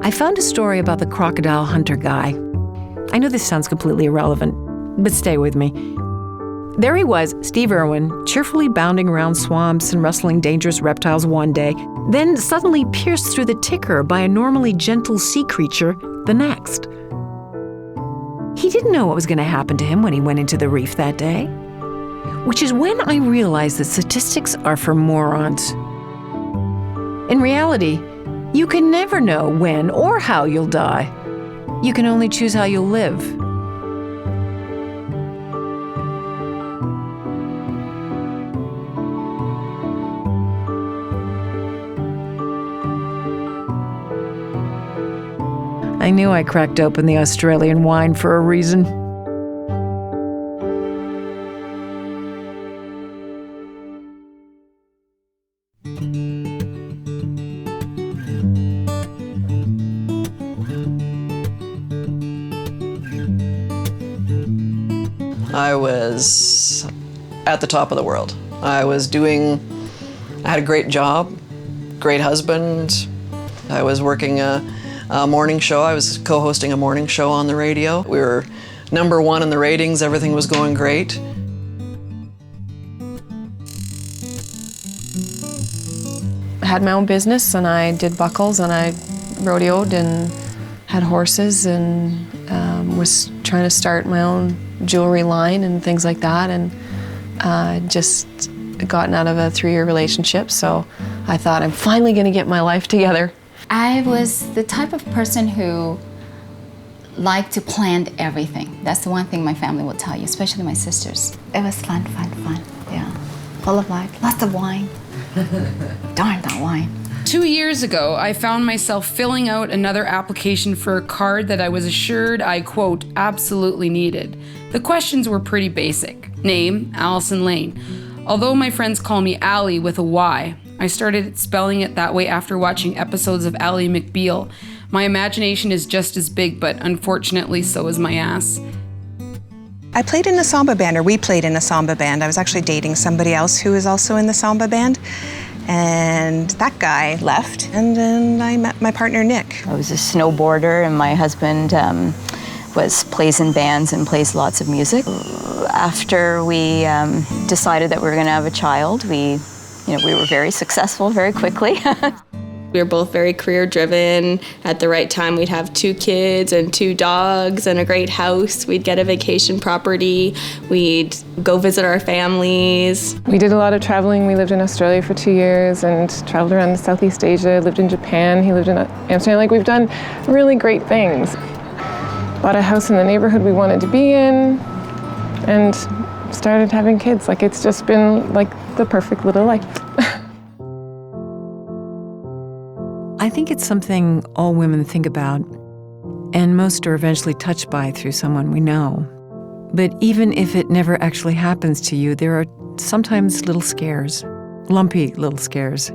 I found a story about the crocodile hunter guy. I know this sounds completely irrelevant, but stay with me. There he was, Steve Irwin, cheerfully bounding around swamps and wrestling dangerous reptiles one day, then suddenly pierced through the ticker by a normally gentle sea creature the next. He didn't know what was going to happen to him when he went into the reef that day, which is when I realized that statistics are for morons. In reality, you can never know when or how you'll die. You can only choose how you'll live. I knew I cracked open the Australian wine for a reason. I was at the top of the world. I had a great job, great husband. I was working a morning show. I was co-hosting a morning show on the radio. We were #1 in the ratings. Everything was going great. I had my own business and I did buckles and I rodeoed and had horses and was trying to start my own jewelry line and things like that, and just gotten out of a 3-year relationship, so I thought I'm finally gonna get my life together. I was the type of person who liked to plan everything. That's the one thing my family will tell you, especially my sisters. It was fun, yeah. Full of life, lots of wine. Darn that wine. 2 years ago, I found myself filling out another application for a card that I was assured I, quote, absolutely needed. The questions were pretty basic. Name, Allison Lane. Although my friends call me Allie with a Y, I started spelling it that way after watching episodes of Ally McBeal. My imagination is just as big, but unfortunately so is my ass. I played in a samba band, or we played in a samba band. I was actually dating somebody else who was also in the samba band. And that guy left, and then I met my partner, Nick. I was a snowboarder, and my husband plays in bands and plays lots of music. After we decided that we were going to have a child, we were very successful very quickly. We were both very career-driven. At the right time, we'd have 2 kids and 2 dogs and a great house. We'd get a vacation property. We'd go visit our families. We did a lot of traveling. We lived in Australia for 2 years and traveled around Southeast Asia, lived in Japan. He lived in Amsterdam. Like, we've done really great things. Bought a house in the neighborhood we wanted to be in and started having kids. Like, it's just been like the perfect little life. I think it's something all women think about, and most are eventually touched by through someone we know. But even if it never actually happens to you, there are sometimes little scares, lumpy little scares.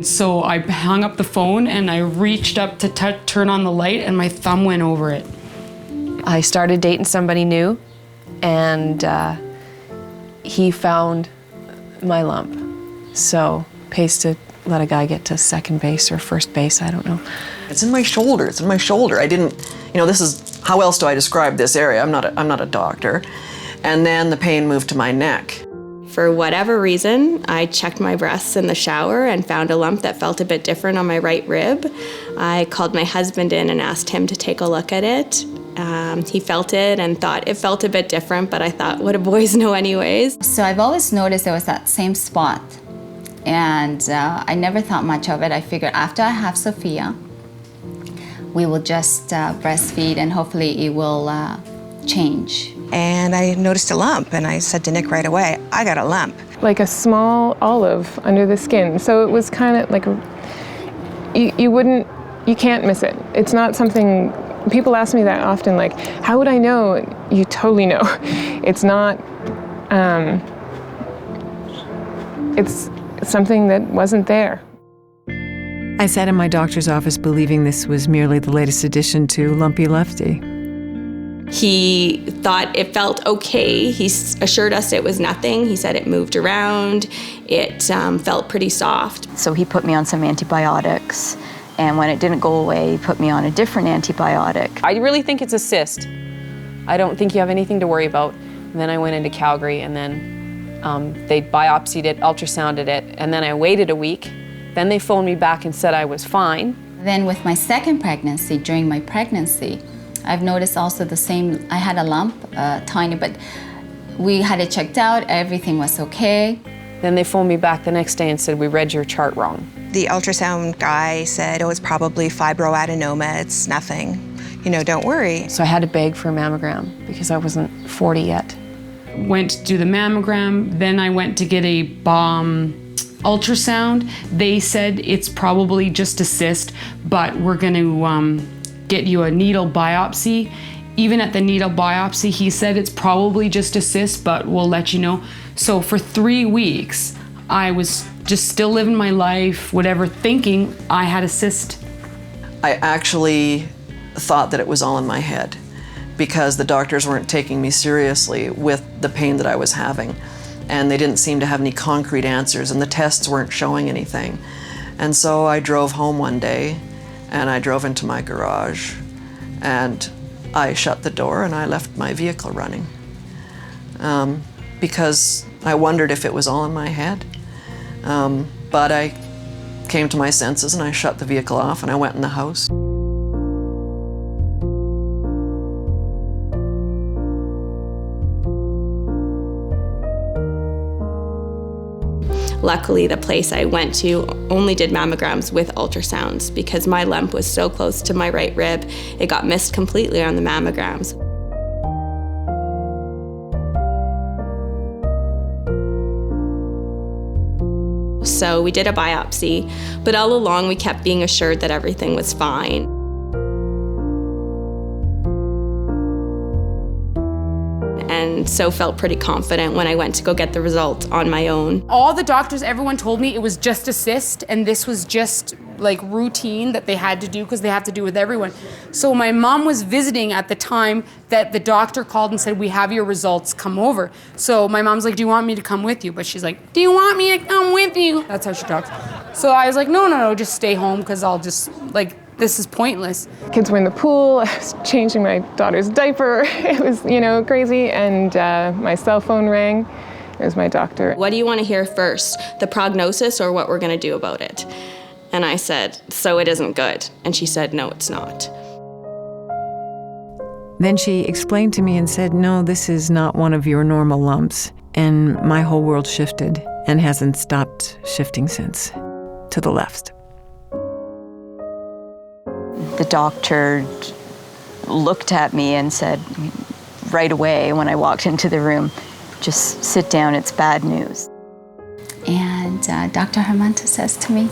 So I hung up the phone and I reached up to turn on the light and my thumb went over it. I started dating somebody new, and he found my lump. So pays to let a guy get to second base or first base, I don't know. It's in my shoulder, I didn't, this is, how else do I describe this area? I'm not a doctor. And then the pain moved to my neck. For whatever reason, I checked my breasts in the shower and found a lump that felt a bit different on my right rib. I called my husband in and asked him to take a look at it. He felt it and thought it felt a bit different, but I thought, what do boys know anyways? So I've always noticed there was that same spot. And I never thought much of it. I figured after I have Sophia, we will just breastfeed and hopefully it will change. And I noticed a lump, and I said to Nick right away, I got a lump. Like a small olive under the skin. So it was kind of like, you can't miss it. It's not something, people ask me that often, like, how would I know? You totally know. It's not, it's something that wasn't there. I sat in my doctor's office believing this was merely the latest addition to Lumpy Lefty. He thought it felt okay. He assured us it was nothing. He said it moved around. It felt pretty soft. So he put me on some antibiotics, And when it didn't go away, he put me on a different antibiotic. I really think it's a cyst. I don't think you have anything to worry about. And then I went into Calgary, and then they biopsied it, ultrasounded it, and then I waited a week. Then they phoned me back and said I was fine. Then with my second pregnancy, during my pregnancy, I've noticed also the same. I had a lump, tiny, but we had it checked out, everything was okay. Then they phoned me back the next day and said, we read your chart wrong. The ultrasound guy said, oh, it's probably fibroadenoma, it's nothing. You know, don't worry. So I had to beg for a mammogram because I wasn't 40 yet. Went to do the mammogram, then I went to get a ultrasound. They said it's probably just a cyst, but we're going to get you a needle biopsy. Even at the needle biopsy, he said it's probably just a cyst, but we'll let you know. So for 3 weeks, I was just still living my life, whatever, thinking I had a cyst. I actually thought that it was all in my head because the doctors weren't taking me seriously with the pain that I was having. And they didn't seem to have any concrete answers, and the tests weren't showing anything. And so I drove home one day, and I drove into my garage, and I shut the door and I left my vehicle running because I wondered if it was all in my head. But I came to my senses and I shut the vehicle off and I went in the house. Luckily, the place I went to only did mammograms with ultrasounds because my lump was so close to my right rib, it got missed completely on the mammograms. So we did a biopsy, but all along we kept being assured that everything was fine. And so felt pretty confident when I went to go get the results on my own. All the doctors, everyone told me it was just a cyst, and this was just like routine that they had to do because they have to do with everyone. So my mom was visiting at the time that the doctor called and said, we have your results, come over. So my mom's like, do you want me to come with you? But she's like, do you want me to come with you? That's how she talks. So I was like, no, just stay home because I'll just, like, this is pointless. Kids were in the pool, I was changing my daughter's diaper. It was, crazy, and my cell phone rang. It was my doctor. What do you want to hear first, the prognosis or what we're going to do about it? And I said, so it isn't good. And she said, no, it's not. Then she explained to me and said, no, this is not one of your normal lumps. And my whole world shifted and hasn't stopped shifting since, to the left. The doctor looked at me and said right away when I walked into the room, just sit down, it's bad news. And Dr. Hermanta says to me,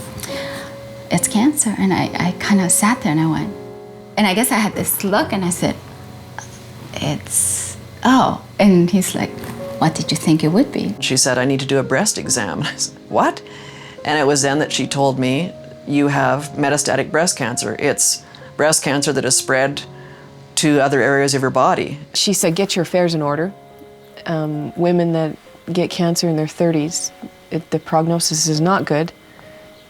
it's cancer. And I kind of sat there and I went, and I guess I had this look and I said, oh. And he's like, what did you think it would be? She said, I need to do a breast exam. And I said, what? And it was then that she told me, you have metastatic breast cancer. It's breast cancer that has spread to other areas of your body. She said, get your affairs in order. Women that get cancer in their 30s, the prognosis is not good,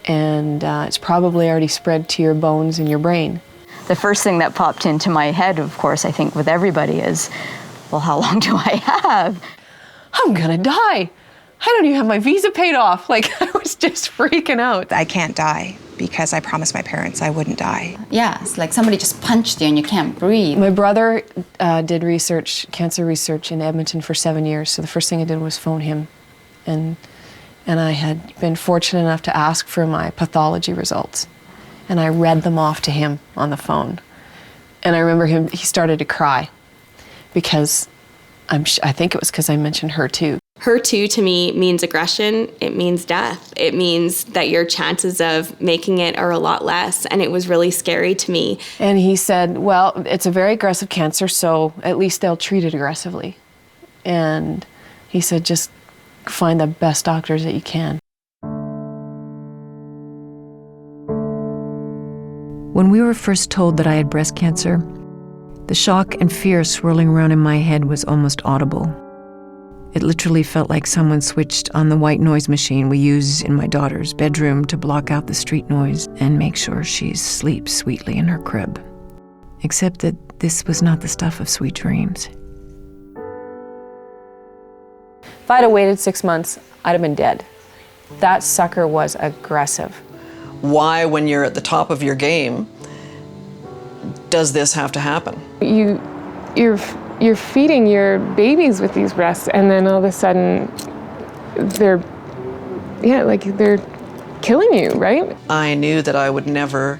and it's probably already spread to your bones and your brain. The first thing that popped into my head, of course, I think with everybody is, well, how long do I have? I'm gonna die. I don't even have my visa paid off. Like, I was just freaking out. I can't die because I promised my parents I wouldn't die. Yeah, it's like somebody just punched you and you can't breathe. My brother did cancer research in Edmonton for 7 years, so the first thing I did was phone him. And I had been fortunate enough to ask for my pathology results. And I read them off to him on the phone. And I remember he started to cry because I think it was because I mentioned HER2. HER2 to me means aggression, it means death. It means that your chances of making it are a lot less, and it was really scary to me. And he said, well, it's a very aggressive cancer, so at least they'll treat it aggressively. And he said, just find the best doctors that you can. When we were first told that I had breast cancer, the shock and fear swirling around in my head was almost audible. It literally felt like someone switched on the white noise machine we use in my daughter's bedroom to block out the street noise and make sure she sleeps sweetly in her crib. Except that this was not the stuff of sweet dreams. If I'd have waited 6 months, I'd have been dead. That sucker was aggressive. Why, when you're at the top of your game, does this have to happen? You're feeding your babies with these breasts, and then all of a sudden, they're killing you, right? I knew that I would never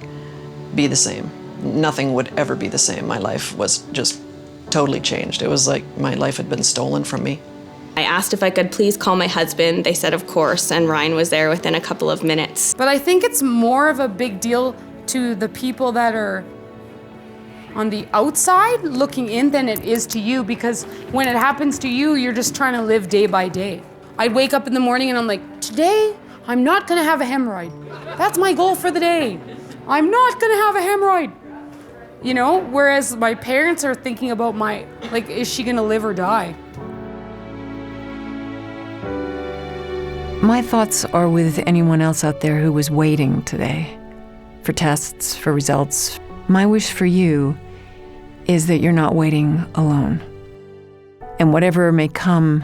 be the same. Nothing would ever be the same. My life was just totally changed. It was like my life had been stolen from me. I asked if I could please call my husband. They said of course, and Ryan was there within a couple of minutes. But I think it's more of a big deal to the people that are on the outside looking in than it is to you, because when it happens to you, you're just trying to live day by day. I'd wake up in the morning and I'm like, today, I'm not gonna have a hemorrhoid. That's my goal for the day. I'm not gonna have a hemorrhoid. You know, whereas my parents are thinking about is she gonna live or die? My thoughts are with anyone else out there who was waiting today for tests, for results. My wish for you is that you're not waiting alone. And whatever may come,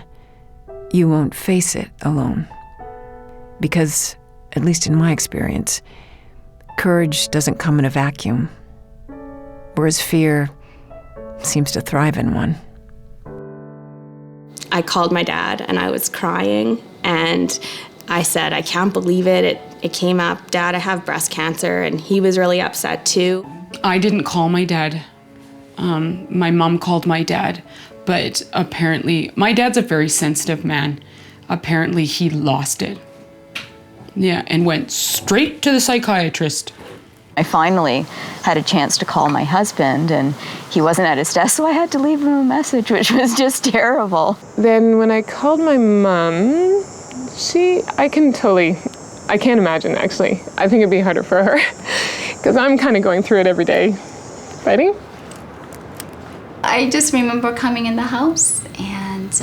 you won't face it alone. Because, at least in my experience, courage doesn't come in a vacuum, whereas fear seems to thrive in one. I called my dad and I was crying and I said, I can't believe it. It came up, Dad, I have breast cancer, and he was really upset too. I didn't call my dad. My mom called my dad, but apparently, my dad's a very sensitive man. Apparently he lost it. Yeah, and went straight to the psychiatrist. I finally had a chance to call my husband, and he wasn't at his desk, so I had to leave him a message, which was just terrible. Then when I called my mom, I can't imagine actually. I think it'd be harder for her because I'm kind of going through it every day. Fighting? I just remember coming in the house and it's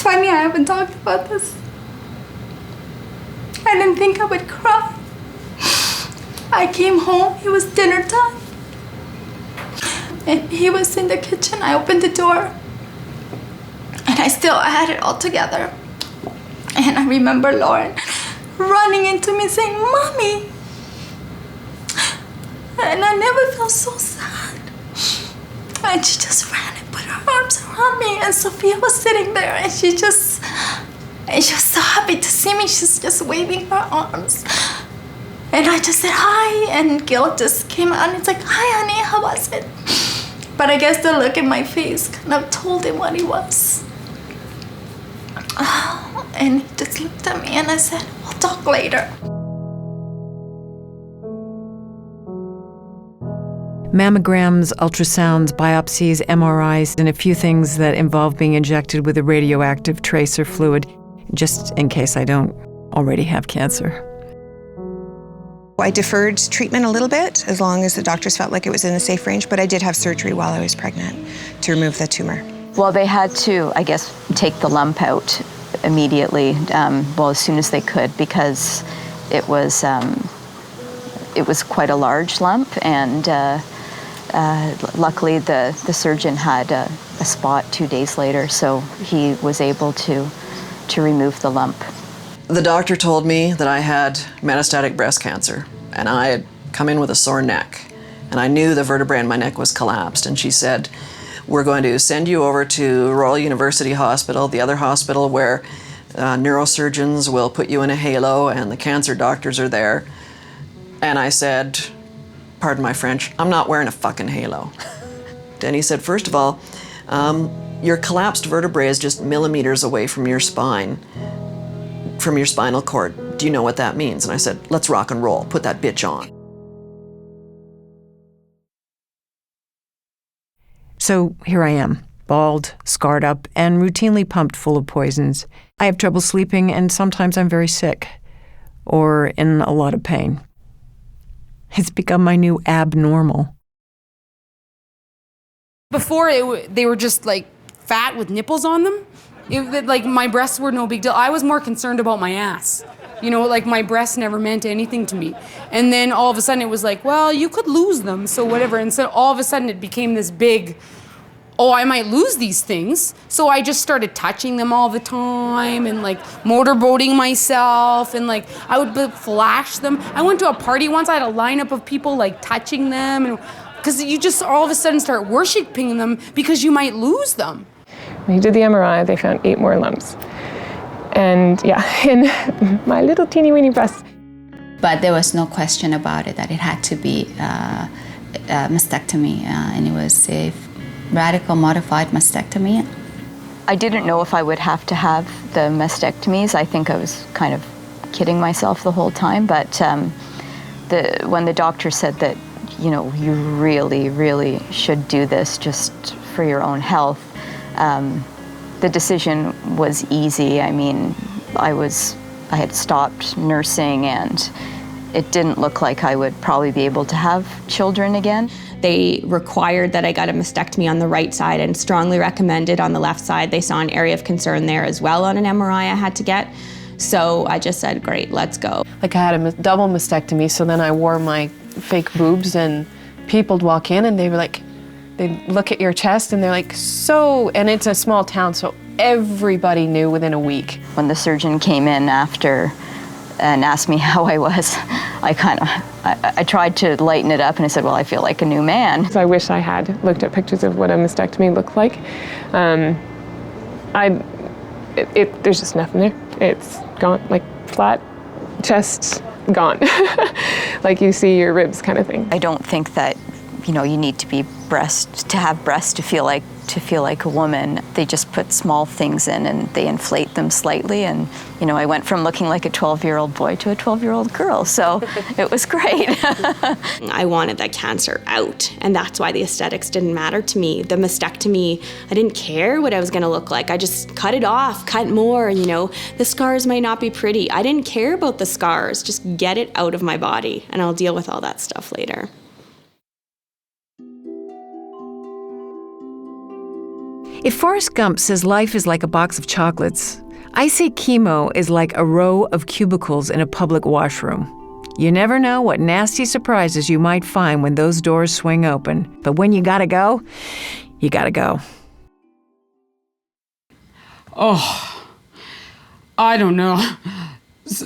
funny, I haven't talked about this. I didn't think I would cry. I came home, it was dinner time. And he was in the kitchen. I opened the door. And I had it all together. And I remember Lauren running into me saying, Mommy. And I never felt so sad. And she just ran and put her arms around me. And Sophia was sitting there and she was so happy to see me. She's just waving her arms. And I just said hi, and Gil just came out and it's like, hi honey, how was it? But I guess the look in my face kind of told him what he was. And he just looked at me and I said, we'll talk later. Mammograms, ultrasounds, biopsies, MRIs, and a few things that involve being injected with a radioactive tracer fluid, just in case I don't already have cancer. I deferred treatment a little bit, as long as the doctors felt like it was in a safe range, but I did have surgery while I was pregnant to remove the tumor. Well, they had to, I guess, take the lump out immediately, as soon as they could, because it was quite a large lump, and luckily the surgeon had a spot 2 days later, so he was able to remove the lump. The doctor told me that I had metastatic breast cancer, and I had come in with a sore neck, and I knew the vertebrae in my neck was collapsed, and she said, we're going to send you over to Royal University Hospital, the other hospital where neurosurgeons will put you in a halo and the cancer doctors are there. And I said, pardon my French, I'm not wearing a fucking halo. And he said, first of all, your collapsed vertebrae is just millimeters away from your spine, from your spinal cord. Do you know what that means? And I said, let's rock and roll, put that bitch on. So here I am, bald, scarred up, and routinely pumped full of poisons. I have trouble sleeping, and sometimes I'm very sick, or in a lot of pain. It's become my new abnormal. Before, they were just like fat with nipples on them. Like my breasts were no big deal. I was more concerned about my ass. You know, like my breasts never meant anything to me. And then all of a sudden it was like, well, you could lose them, so whatever. And so all of a sudden it became this big, oh, I might lose these things. So I just started touching them all the time and like motorboating myself, and like I would flash them. I went to a party once, I had a lineup of people like touching them, and because you just all of a sudden start worshiping them because you might lose them. When he did the MRI, they found 8 more lumps. And yeah, in my little teeny weeny breast. But there was no question about it that it had to be a mastectomy, and it was a radical modified mastectomy. I didn't know if I would have to have the mastectomies. I think I was kind of kidding myself the whole time, but when the doctor said that, you know, you really, really should do this just for your own health, the decision was easy. I mean, I had stopped nursing, and it didn't look like I would probably be able to have children again. They required that I got a mastectomy on the right side and strongly recommended on the left side. They saw an area of concern there as well on an MRI I had to get. So I just said, great, let's go. Like I had a double mastectomy, so then I wore my fake boobs, and people'd walk in and they were like, they'd look at your chest and they're like, so, and it's a small town, so everybody knew within a week. When the surgeon came in after and asked me how I was, I tried to lighten it up, and I said, well, I feel like a new man. So I wish I had looked at pictures of what a mastectomy looked like. There's just nothing there. It's gone, like flat chest, gone. Like you see your ribs kind of thing. I don't think that, you know, you need to be to have breasts to feel like a woman. They just put small things in and they inflate them slightly, and you know, I went from looking like a 12-year-old boy to a 12-year-old girl, so it was great. I wanted that cancer out, and that's why the aesthetics didn't matter to me. The mastectomy, I didn't care what I was gonna look like. I just cut it off, cut more, you know. The scars might not be pretty. I didn't care about the scars, just get it out of my body, and I'll deal with all that stuff later. If Forrest Gump says life is like a box of chocolates, I say chemo is like a row of cubicles in a public washroom. You never know what nasty surprises you might find when those doors swing open. But when you gotta go, you gotta go. Oh, I don't know.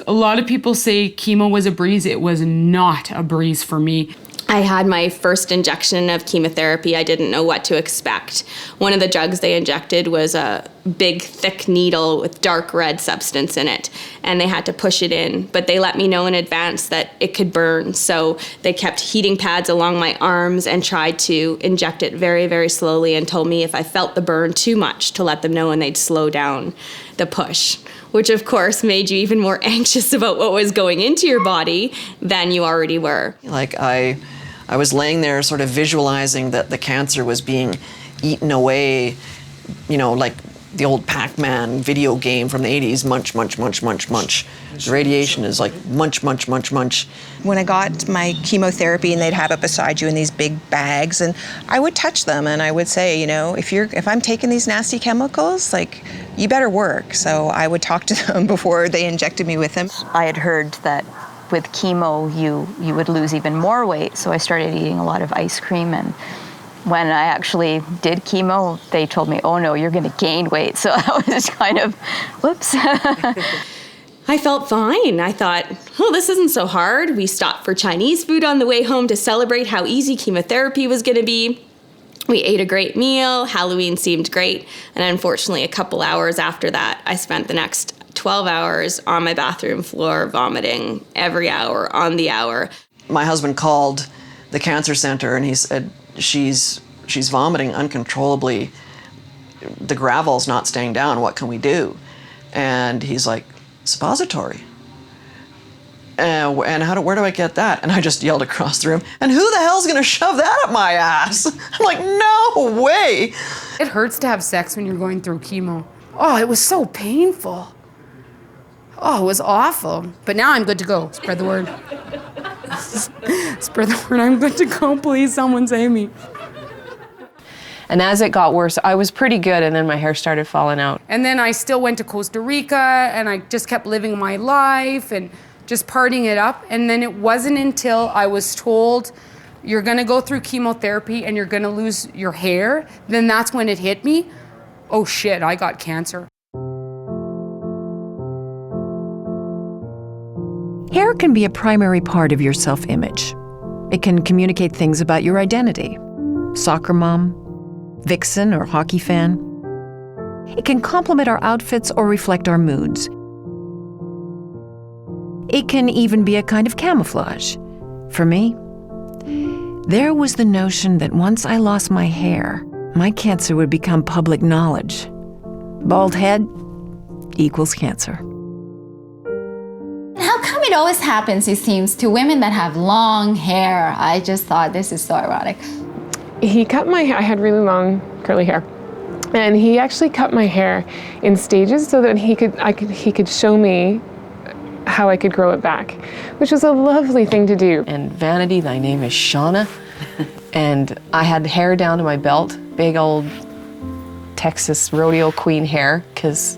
A lot of people say chemo was a breeze. It was not a breeze for me. I had my first injection of chemotherapy. I didn't know what to expect. One of the drugs they injected was a big, thick needle with dark red substance in it, and they had to push it in. But they let me know in advance that it could burn, so they kept heating pads along my arms and tried to inject it very, very slowly, and told me if I felt the burn too much to let them know, and they'd slow down the push, which of course made you even more anxious about what was going into your body than you already were. Like I was laying there sort of visualizing that the cancer was being eaten away, you know, like the old Pac-Man video game from the 80s, munch, munch, munch, munch, munch. The radiation is like munch, munch, munch, munch. When I got my chemotherapy, and they'd have it beside you in these big bags, and I would touch them and I would say, you know, if I'm taking these nasty chemicals, like, you better work. So I would talk to them before they injected me with them. I had heard that with chemo, you would lose even more weight, so I started eating a lot of ice cream, and when I actually did chemo, they told me, oh no, you're gonna gain weight, so I was kind of, whoops. I felt fine. I thought, oh, this isn't so hard. We stopped for Chinese food on the way home to celebrate how easy chemotherapy was gonna be. We ate a great meal, Halloween seemed great, and unfortunately a couple hours after that, I spent the next 12 hours on my bathroom floor vomiting every hour on the hour. My husband called the cancer center and he said, she's vomiting uncontrollably. The gravel's not staying down, what can we do? And he's like, suppository. And where do I get that? And I just yelled across the room, and who the hell's gonna shove that up my ass? I'm like, no way. It hurts to have sex when you're going through chemo. Oh, it was so painful. Oh, it was awful. But now I'm good to go. Spread the word. Spread the word, I'm good to go, please, someone save me. And as it got worse, I was pretty good, and then my hair started falling out. And then I still went to Costa Rica, and I just kept living my life and just partying it up. And then it wasn't until I was told, you're gonna go through chemotherapy and you're gonna lose your hair, then that's when it hit me. Oh shit, I got cancer. Hair can be a primary part of your self-image. It can communicate things about your identity. Soccer mom, vixen or hockey fan. It can complement our outfits or reflect our moods. It can even be a kind of camouflage. For me, there was the notion that once I lost my hair, my cancer would become public knowledge. Bald head equals cancer. How come it always happens, it seems, to women that have long hair? I just thought this is so ironic. He cut my hair. I had really long curly hair, and he actually cut my hair in stages so that he could show me how I could grow it back, which was a lovely thing to do. And vanity, thy name is Shauna. And I had hair down to my belt, big old Texas rodeo queen hair, because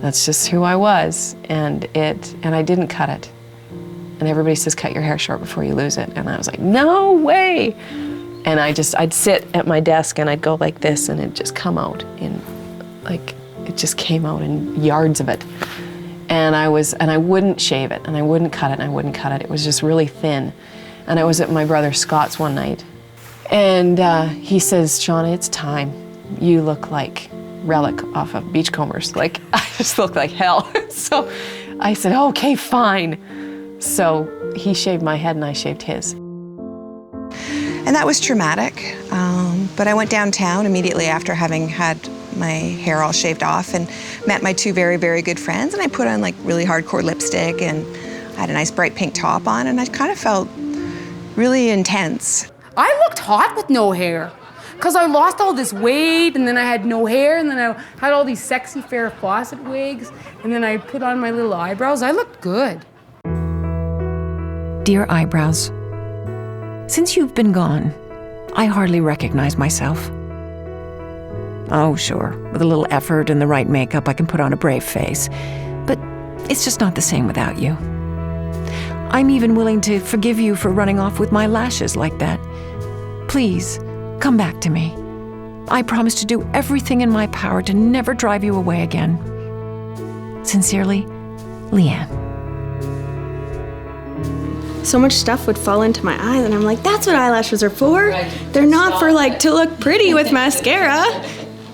that's just who I was. And I didn't cut it. And everybody says, cut your hair short before you lose it. And I was like, no way. And I'd sit at my desk and I'd go like this, and it'd just come out it just came out in yards of it. And I wouldn't shave it, and I wouldn't cut it, and I wouldn't cut it. It was just really thin. And I was at my brother Scott's one night, and he says, Shauna, it's time. You look like Relic off of Beachcombers. Like, I just look like hell. So I said, okay, fine. So he shaved my head and I shaved his. And that was traumatic, but I went downtown immediately after having had my hair all shaved off and met my two very, very good friends, and I put on like really hardcore lipstick and I had a nice bright pink top on, and I kind of felt really intense. I looked hot with no hair because I lost all this weight, and then I had no hair, and then I had all these sexy Farrah Fawcett wigs, and then I put on my little eyebrows. I looked good. Dear eyebrows, since you've been gone, I hardly recognize myself. Oh, sure, with a little effort and the right makeup, I can put on a brave face. But it's just not the same without you. I'm even willing to forgive you for running off with my lashes like that. Please, come back to me. I promise to do everything in my power to never drive you away again. Sincerely, Leanne. So much stuff would fall into my eyes, and I'm like, that's what eyelashes are for. Right. They're not for like to look pretty with mascara,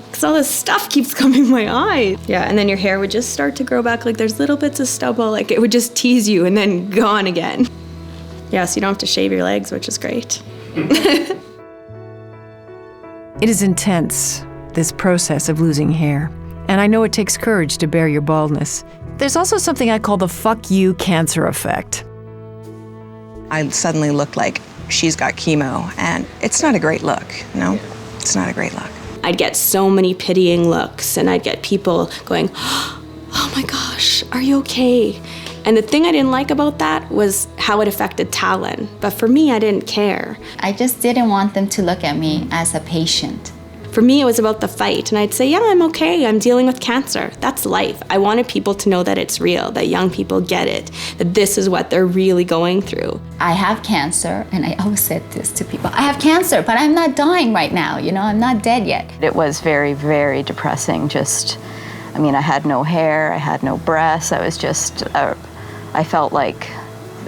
because all this stuff keeps coming in my eyes. Yeah, and then your hair would just start to grow back, like there's little bits of stubble, like it would just tease you and then gone again. Yeah, so you don't have to shave your legs, which is great. It is intense, this process of losing hair, and I know it takes courage to bear your baldness. There's also something I call the fuck you cancer effect. I suddenly looked like she's got chemo, and it's not a great look, no? It's not a great look. I'd get so many pitying looks, and I'd get people going, oh my gosh, are you okay? And the thing I didn't like about that was how it affected Talon. But for me, I didn't care. I just didn't want them to look at me as a patient. For me, it was about the fight, and I'd say, yeah, I'm okay, I'm dealing with cancer. That's life. I wanted people to know that it's real, that young people get it, that this is what they're really going through. I have cancer, and I always said this to people, I have cancer, but I'm not dying right now, I'm not dead yet. It was very, very depressing. I had no hair, I had no breasts, I was I felt like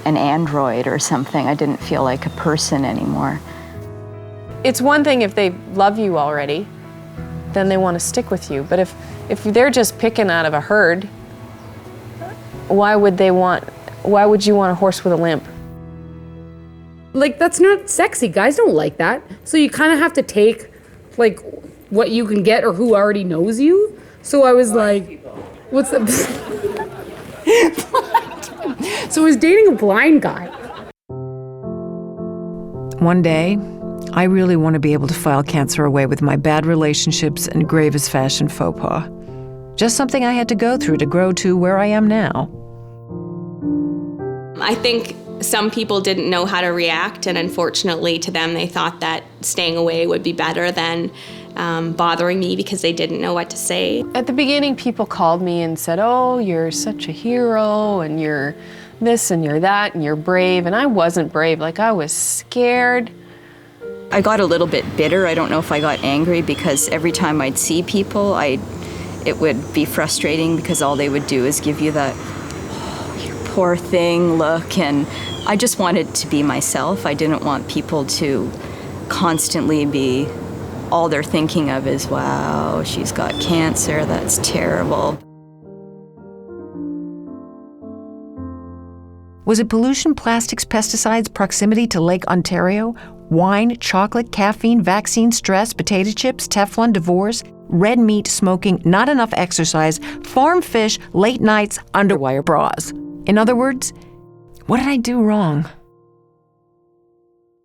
an android or something. I didn't feel like a person anymore. It's one thing if they love you already, then they want to stick with you. But if they're just picking out of a herd, why would you want a horse with a limp? Like, that's not sexy. Guys don't like that. So you kind of have to take, like, what you can get or who already knows you. So I was like, what's the... So I was dating a blind guy. One day, I really want to be able to file cancer away with my bad relationships and gravest fashion faux pas. Just something I had to go through to grow to where I am now. I think Some people didn't know how to react, and unfortunately to them, they thought that staying away would be better than bothering me because they didn't know what to say. At the beginning, people called me and said, oh, you're such a hero, and you're this and you're that, and you're brave. And I wasn't brave. Like, I was scared. I got a little bit bitter. I don't know if I got angry because every time I'd see people, it would be frustrating because all they would do is give you that, oh, you poor thing look. And I just wanted to be myself. I didn't want people to constantly be, all they're thinking of is, wow, she's got cancer, that's terrible. Was it pollution, plastics, pesticides, proximity to Lake Ontario, wine, chocolate, caffeine, vaccine, stress, potato chips, Teflon, divorce, red meat, smoking, not enough exercise, farm fish, late nights, underwire bras? In other words, what did I do wrong?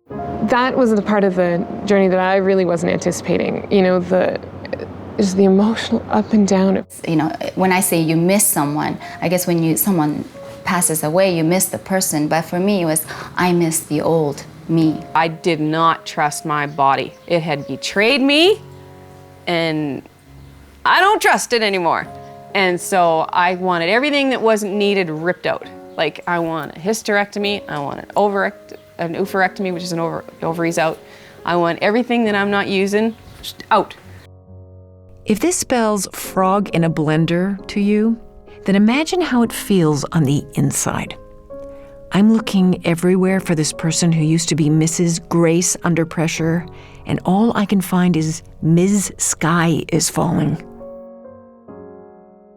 That was the part of the journey that I really wasn't anticipating. You know, just the emotional up and down. You know, when I say you miss someone, I guess when someone passes away, you miss the person. But for me, it was, I miss the old me. I did not trust my body. It had betrayed me, and I don't trust it anymore. And so I wanted everything that wasn't needed ripped out. Like, I want a hysterectomy, I want an oophorectomy, which is an ovaries out. I want everything that I'm not using just out. If this spells frog in a blender to you, then imagine how it feels on the inside. I'm looking everywhere for this person who used to be Mrs. Grace under pressure, and all I can find is Ms. Sky is falling.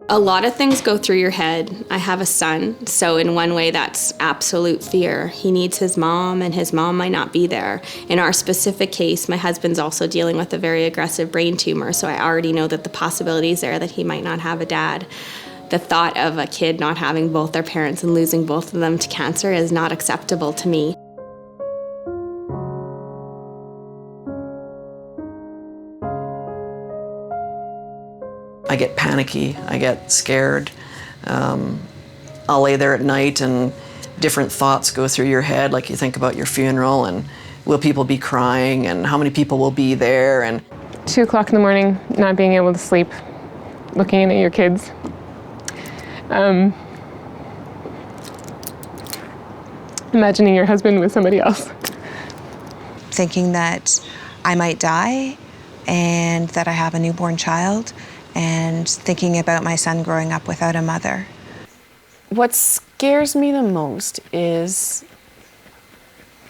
A lot of things go through your head. I have a son, so in one way that's absolute fear. He needs his mom, and his mom might not be there. In our specific case, my husband's also dealing with a very aggressive brain tumor, so I already know that the possibility is there that he might not have a dad. The thought of a kid not having both their parents and losing both of them to cancer is not acceptable to me. I get panicky, I get scared. I'll lay there at night and different thoughts go through your head, like you think about your funeral and will people be crying and how many people will be there. And 2 o'clock in the morning, not being able to sleep, looking at your kids. Imagining your husband with somebody else. Thinking that I might die and that I have a newborn child, and thinking about my son growing up without a mother. What scares me the most is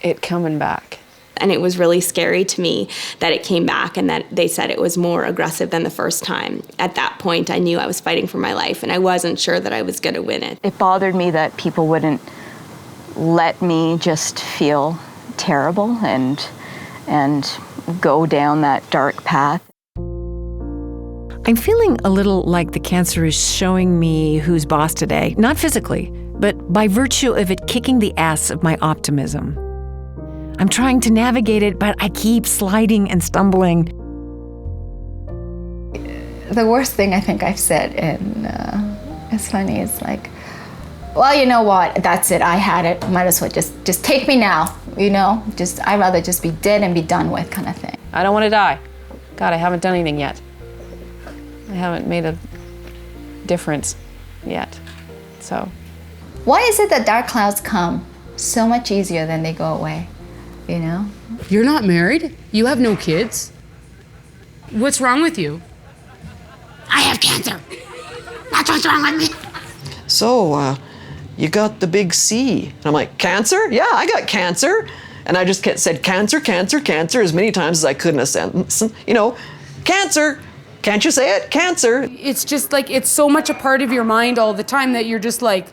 it coming back. And it was really scary to me that it came back and that they said it was more aggressive than the first time. At that point, I knew I was fighting for my life, and I wasn't sure that I was going to win it. It bothered me that people wouldn't let me just feel terrible and go down that dark path. I'm feeling a little like the cancer is showing me who's boss today, not physically, but by virtue of it kicking the ass of my optimism. I'm trying to navigate it, but I keep sliding and stumbling. The worst thing I think I've said, and it's funny, it's like, well, you know what, that's it, I had it, might as well just take me now, you know? I'd rather just be dead and be done with, kind of thing. I don't want to die. God, I haven't done anything yet. I haven't made a difference yet, so. Why is it that dark clouds come so much easier than they go away, you know? You're not married? You have no kids? What's wrong with you? I have cancer. That's what's wrong with me. so, you got the big C. And I'm like, cancer? Yeah, I got cancer. And I just said cancer, cancer, cancer as many times as I could in a sentence. You know, cancer. Can't you say it? Cancer. It's just like, it's so much a part of your mind all the time that you're just like,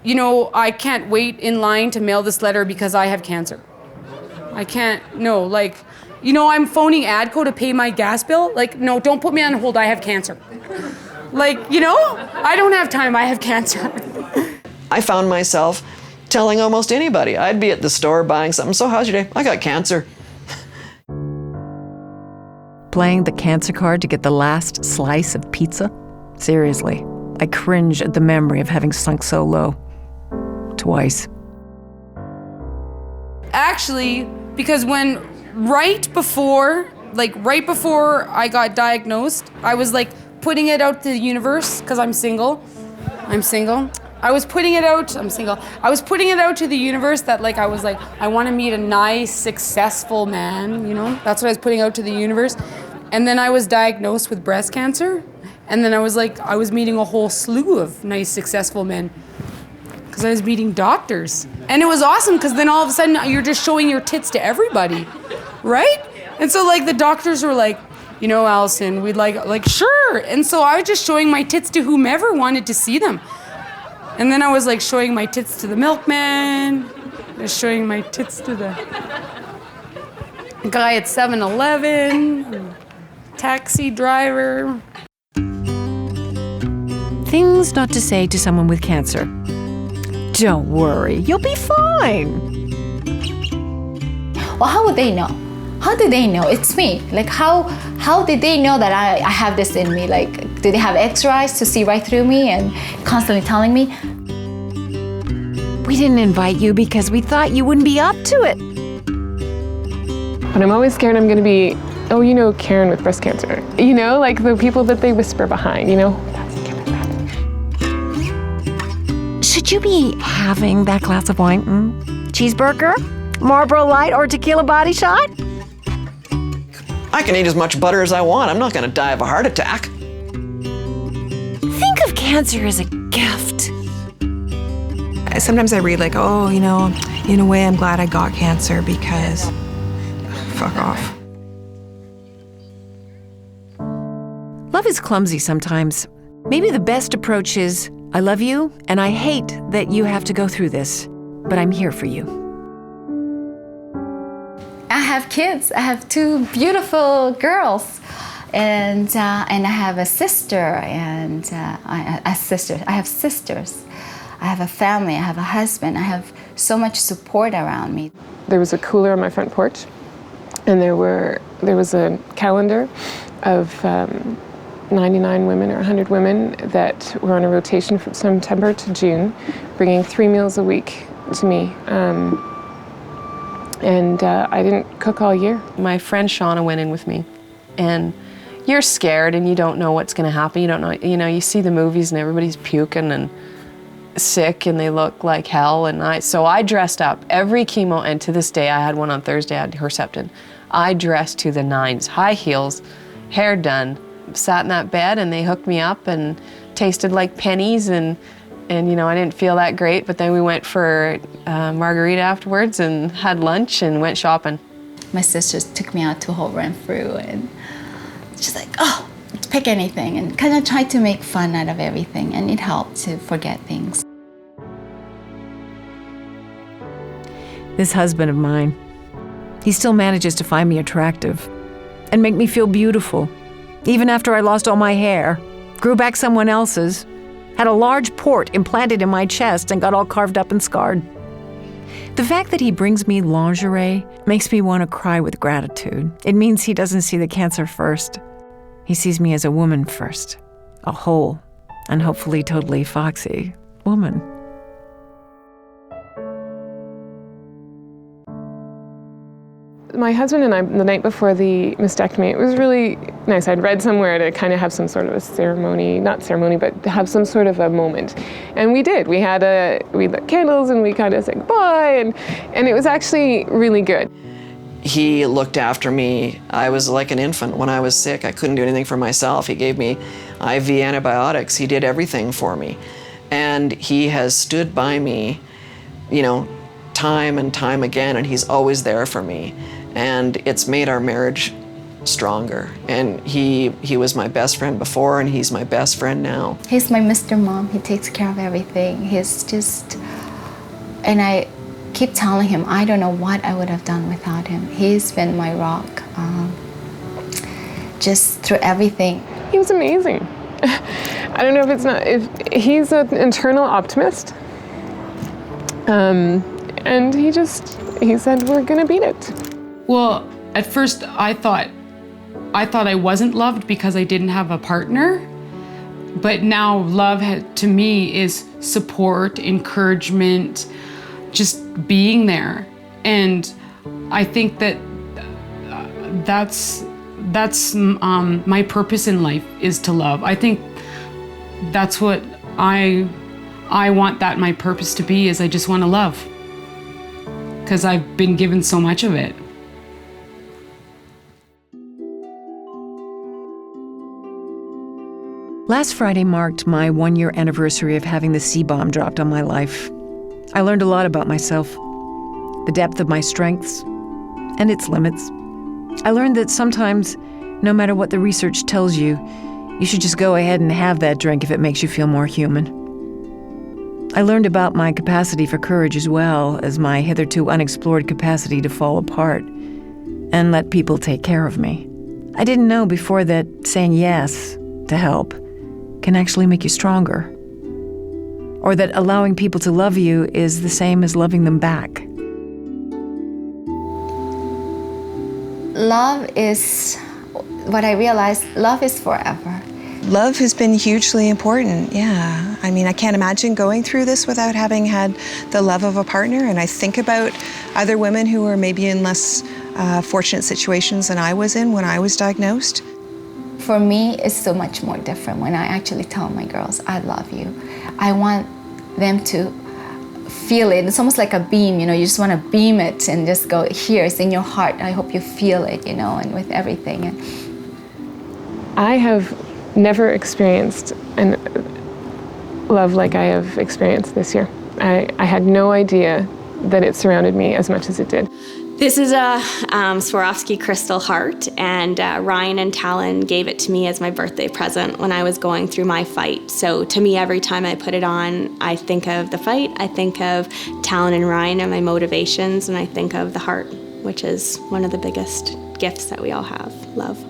you know, I can't wait in line to mail this letter because I have cancer. I can't, no, like, you know, I'm phoning ADCO to pay my gas bill. Like, no, don't put me on hold, I have cancer. Like, you know, I don't have time, I have cancer. I found myself telling almost anybody. I'd be at the store buying something. So how's your day? I got cancer. Playing the cancer card to get the last slice of pizza? Seriously, I cringe at the memory of having sunk so low. Twice. actually, because right before I got diagnosed, I was like putting it out to the universe, because I'm single. I was putting it out to the universe that like, I was like, I want to meet a nice, successful man, you know? That's what I was putting out to the universe. And then I was diagnosed with breast cancer. And then I was meeting a whole slew of nice, successful men, because I was meeting doctors. And it was awesome, because then all of a sudden you're just showing your tits to everybody, right? And so like the doctors were like, you know, Allison, we'd like sure. And so I was just showing my tits to whomever wanted to see them. And then I was like showing my tits to the milkman, just showing my tits to the guy at 7-Eleven, taxi driver. Things not to say to someone with cancer. Don't worry, you'll be fine. Well, how would they know? How do they know? It's me. Like, how did they know that I have this in me? Like, do they have X-rays to see right through me and constantly telling me? We didn't invite you because we thought you wouldn't be up to it. But I'm always scared I'm gonna be, oh, you know, Karen with breast cancer. You know, like the people that they whisper behind, you know? That's Karen. Should you be having that glass of wine? Cheeseburger? Marlboro Light or tequila body shot? I can eat as much butter as I want. I'm not going to die of a heart attack. Think of cancer as a gift. Sometimes I read like, oh, you know, in a way I'm glad I got cancer because fuck off. Love is clumsy sometimes. Maybe the best approach is, I love you and I hate that you have to go through this, but I'm here for you. I have kids. I have 2 beautiful girls, and I have a sister, and I have sisters. I have a family. I have a husband. I have so much support around me. There was a cooler on my front porch, and there was a calendar of 99 women or 100 women that were on a rotation from September to June, bringing 3 meals a week to me. And I didn't cook all year. My friend Shauna went in with me, and you're scared and you don't know what's gonna happen. You don't know, you know, you see the movies and everybody's puking and sick and they look like hell. And so I dressed up every chemo, and to this day, I had one on Thursday, I had Herceptin. I dressed to the nines, high heels, hair done, sat in that bed and they hooked me up and tasted like pennies, and you know, I didn't feel that great, but then we went for margarita afterwards and had lunch and went shopping. My sisters took me out to whole Renfrew, and she's like, oh, pick anything, and kind of tried to make fun out of everything, and it helped to forget things. This husband of mine, he still manages to find me attractive and make me feel beautiful, even after I lost all my hair, grew back someone else's, had a large port implanted in my chest and got all carved up and scarred. The fact that he brings me lingerie makes me want to cry with gratitude. It means he doesn't see the cancer first. He sees me as a woman first, a whole and hopefully totally foxy woman. My husband and I, the night before the mastectomy, it was really nice. I'd read somewhere to kind of have some sort of a ceremony, not ceremony, but have some sort of a moment. And we did. We lit candles and we kind of said goodbye, and it was actually really good. He looked after me. I was like an infant. When I was sick, I couldn't do anything for myself. He gave me IV antibiotics. He did everything for me. And he has stood by me, you know, time and time again, and he's always there for me. And it's made our marriage stronger. And he was my best friend before, and he's my best friend now. He's my Mr. Mom. He takes care of everything. He's just, and I keep telling him, I don't know what I would have done without him. He's been my rock, just through everything. He was amazing. I don't know if he's an internal optimist. And he said, we're gonna beat it. Well, at first I thought I wasn't loved because I didn't have a partner. But now love to me is support, encouragement, just being there. And I think that that's my purpose in life, is to love. I think that's what I want that my purpose to be, is I just want to love. Because I've been given so much of it. Last Friday marked my 1-year anniversary of having the C-bomb dropped on my life. I learned a lot about myself, the depth of my strengths, and its limits. I learned that sometimes, no matter what the research tells you, you should just go ahead and have that drink if it makes you feel more human. I learned about my capacity for courage as well as my hitherto unexplored capacity to fall apart and let people take care of me. I didn't know before that saying yes to help can actually make you stronger, or that allowing people to love you is the same as loving them back. Love is, what I realized, love is forever. Love has been hugely important, yeah. I mean, I can't imagine going through this without having had the love of a partner, and I think about other women who are maybe in less fortunate situations than I was in when I was diagnosed. For me, it's so much more different when I actually tell my girls, I love you. I want them to feel it. It's almost like a beam, you just want to beam it and just go, here, it's in your heart. I hope you feel it, and with everything. I have never experienced love like I have experienced this year. I had no idea that it surrounded me as much as it did. This is a Swarovski crystal heart, and Ryan and Talon gave it to me as my birthday present when I was going through my fight. So to me, every time I put it on, I think of the fight, I think of Talon and Ryan and my motivations, and I think of the heart, which is one of the biggest gifts that we all have, love.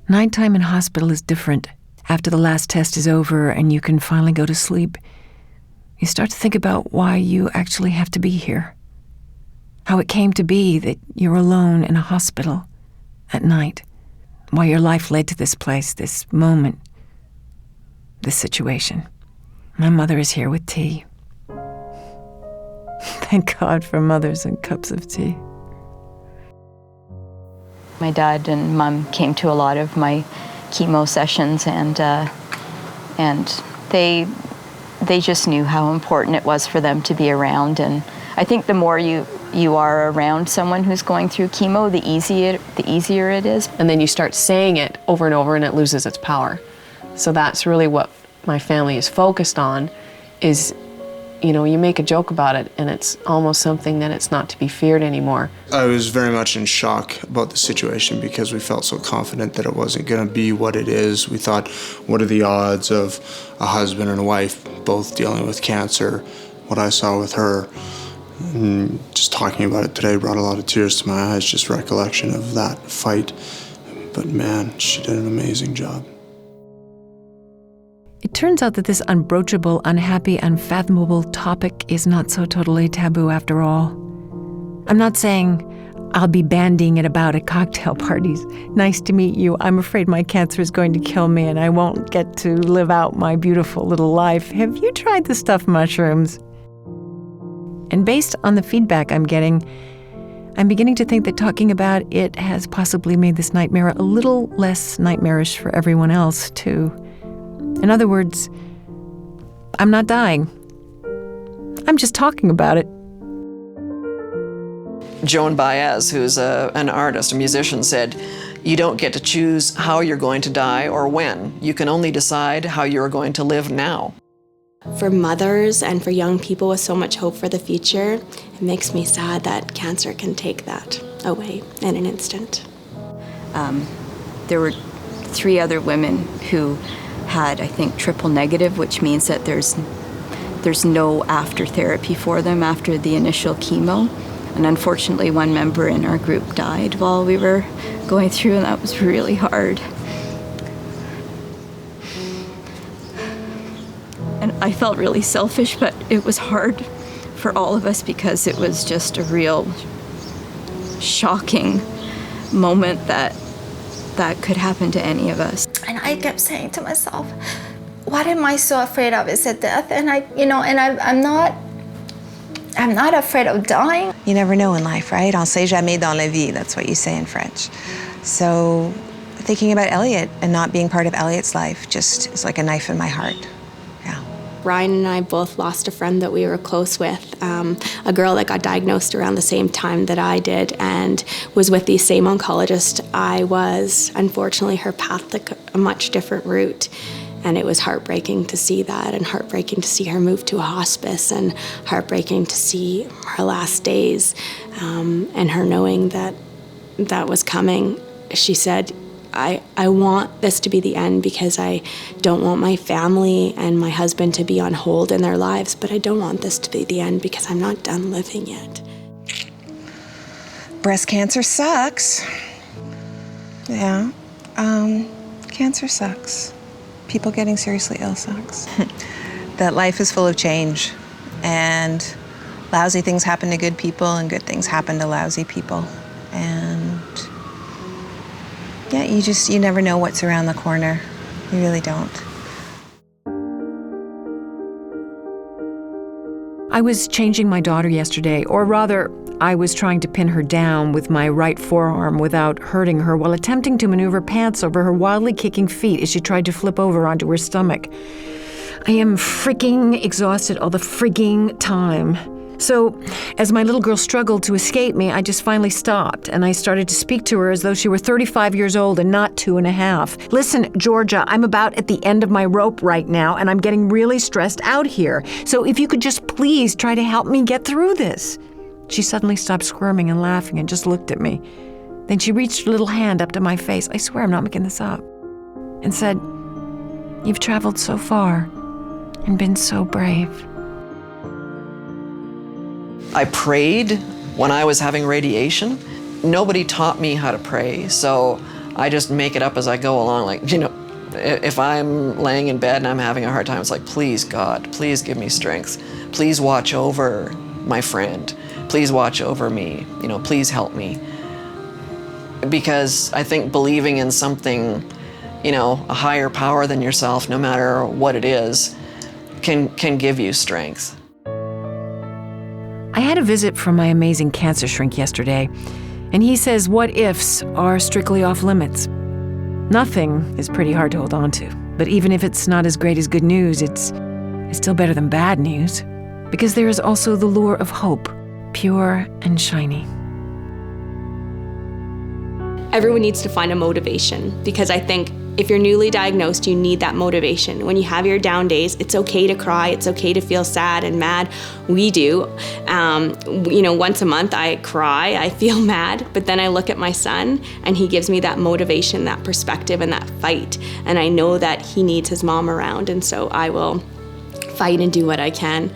Nighttime in hospital is different. After the last test is over and you can finally go to sleep, you start to think about why you actually have to be here. How it came to be that you're alone in a hospital at night. Why your life led to this place, this moment, this situation. My mother is here with tea. Thank God for mothers and cups of tea. My dad and mom came to a lot of my chemo sessions, and they just knew how important it was for them to be around. And I think the more you are around someone who's going through chemo, the easier it is. And then you start saying it over and over and it loses its power. So that's really what my family is focused on, is, you make a joke about it and it's almost something that it's not to be feared anymore. I was very much in shock about the situation because we felt so confident that it wasn't going to be what it is. We thought, what are the odds of a husband and a wife both dealing with cancer? What I saw with her, and just talking about it today brought a lot of tears to my eyes, just recollection of that fight. But man, she did an amazing job. It turns out that this unbroachable, unhappy, unfathomable topic is not so totally taboo after all. I'm not saying I'll be bandying it about at cocktail parties. Nice to meet you. I'm afraid my cancer is going to kill me and I won't get to live out my beautiful little life. Have you tried the stuffed mushrooms? And based on the feedback I'm getting, I'm beginning to think that talking about it has possibly made this nightmare a little less nightmarish for everyone else, too. In other words, I'm not dying. I'm just talking about it. Joan Baez, who's an artist, a musician, said, "You don't get to choose how you're going to die or when. You can only decide how you're going to live now." For mothers and for young people with so much hope for the future, it makes me sad that cancer can take that away in an instant. There were 3 other women who had, I think, triple negative, which means that there's no after therapy for them after the initial chemo. And unfortunately, one member in our group died while we were going through, and that was really hard. And I felt really selfish, but it was hard for all of us because it was just a real shocking moment that could happen to any of us. And I kept saying to myself, what am I so afraid of? Is it death? And I'm not I'm not afraid of dying. You never know in life, right? On sait jamais dans la vie, that's what you say in French. So thinking about Elliot and not being part of Elliot's life just is like a knife in my heart. Yeah. Ryan and I both lost a friend that we were close with, a girl that got diagnosed around the same time that I did and was with the same oncologist I was. Unfortunately, her path took a much different route. And it was heartbreaking to see that, and heartbreaking to see her move to a hospice, and heartbreaking to see her last days, and her knowing that that was coming. She said, I want this to be the end because I don't want my family and my husband to be on hold in their lives, but I don't want this to be the end because I'm not done living yet. Breast cancer sucks. Yeah. Cancer sucks. People getting seriously ill sucks. That life is full of change, and lousy things happen to good people and good things happen to lousy people. And yeah, you never know what's around the corner. You really don't. I was changing my daughter yesterday, or rather, I was trying to pin her down with my right forearm without hurting her while attempting to maneuver pants over her wildly kicking feet as she tried to flip over onto her stomach. I am freaking exhausted all the frigging time. So, as my little girl struggled to escape me, I just finally stopped, and I started to speak to her as though she were 35 years old and not 2.5. Listen, Georgia, I'm about at the end of my rope right now, and I'm getting really stressed out here. So if you could just please try to help me get through this. She suddenly stopped squirming and laughing and just looked at me. Then she reached her little hand up to my face, I swear I'm not making this up, and said, "You've traveled so far and been so brave." I prayed when I was having radiation. Nobody taught me how to pray, so I just make it up as I go along. Like, if I'm laying in bed and I'm having a hard time, it's like, please, God, please give me strength. Please watch over my friend. Please watch over me. Please help me. Because I think believing in something, a higher power than yourself, no matter what it is, can give you strength. I had a visit from my amazing cancer shrink yesterday, and he says what ifs are strictly off limits. Nothing is pretty hard to hold on to, but even if it's not as great as good news, it's still better than bad news, because there is also the lure of hope, pure and shiny. Everyone needs to find a motivation, because I think if you're newly diagnosed, you need that motivation. When you have your down days, it's okay to cry, it's okay to feel sad and mad. We do. Once a month I cry, I feel mad, but then I look at my son and he gives me that motivation, that perspective, and that fight. And I know that he needs his mom around, and so I will fight and do what I can.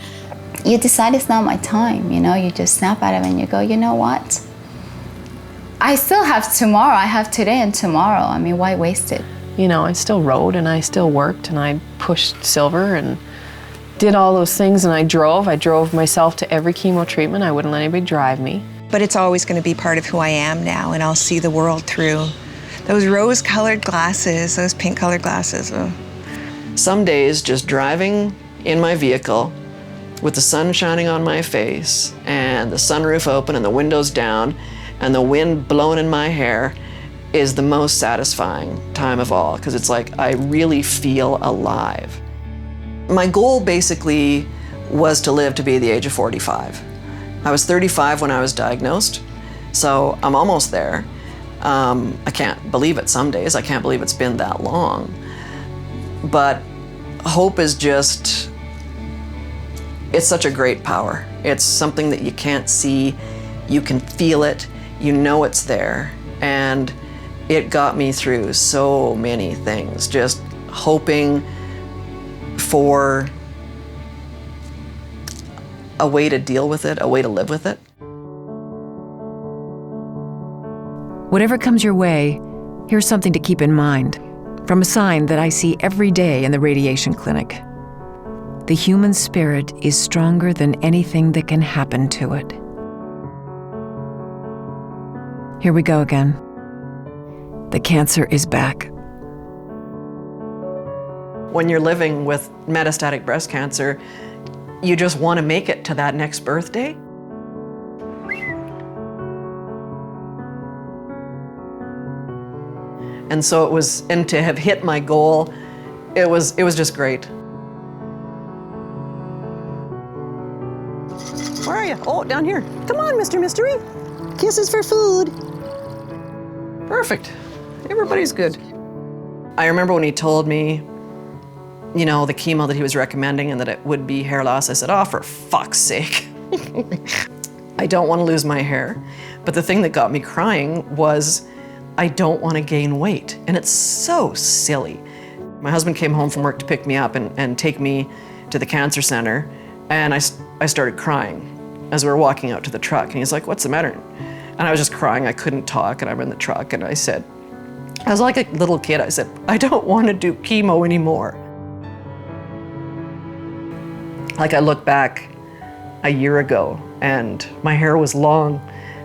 You decide it's not my time, you just snap at it and you go, you know what? I still have tomorrow. I have today and tomorrow. Why waste it? I still rode and I still worked and I pushed silver and did all those things, and I drove. I drove myself to every chemo treatment. I wouldn't let anybody drive me. But it's always going to be part of who I am now, and I'll see the world through those rose-colored glasses, those pink-colored glasses. Oh. Some days just driving in my vehicle with the sun shining on my face and the sunroof open and the windows down and the wind blowing in my hair is the most satisfying time of all, because it's like I really feel alive. My goal basically was to live to be the age of 45. I was 35 when I was diagnosed, so I'm almost there. I can't believe it some days. I can't believe it's been that long. But hope is just, it's such a great power. It's something that you can't see, you can feel it, you know it's there. And it got me through so many things, just hoping for a way to deal with it, a way to live with it. Whatever comes your way, here's something to keep in mind from a sign that I see every day in the radiation clinic. The human spirit is stronger than anything that can happen to it. Here we go again. The cancer is back. When you're living with metastatic breast cancer, you just want to make it to that next birthday. And so it was, and to have hit my goal, it was just great. Where are you? Oh, down here. Come on, Mr. Mystery. Kisses for food. Perfect. Everybody's good. I remember when he told me, you know, the chemo that he was recommending and that it would be hair loss, I said, oh, for fuck's sake. I don't want to lose my hair. But the thing that got me crying was, I don't want to gain weight. And it's so silly. My husband came home from work to pick me up and take me to the cancer center. And I started crying as we were walking out to the truck. And he's like, what's the matter? And I was just crying. I couldn't talk. And I'm in the truck. And I was like a little kid. I said, I don't want to do chemo anymore. Like, I look back a year ago and my hair was long.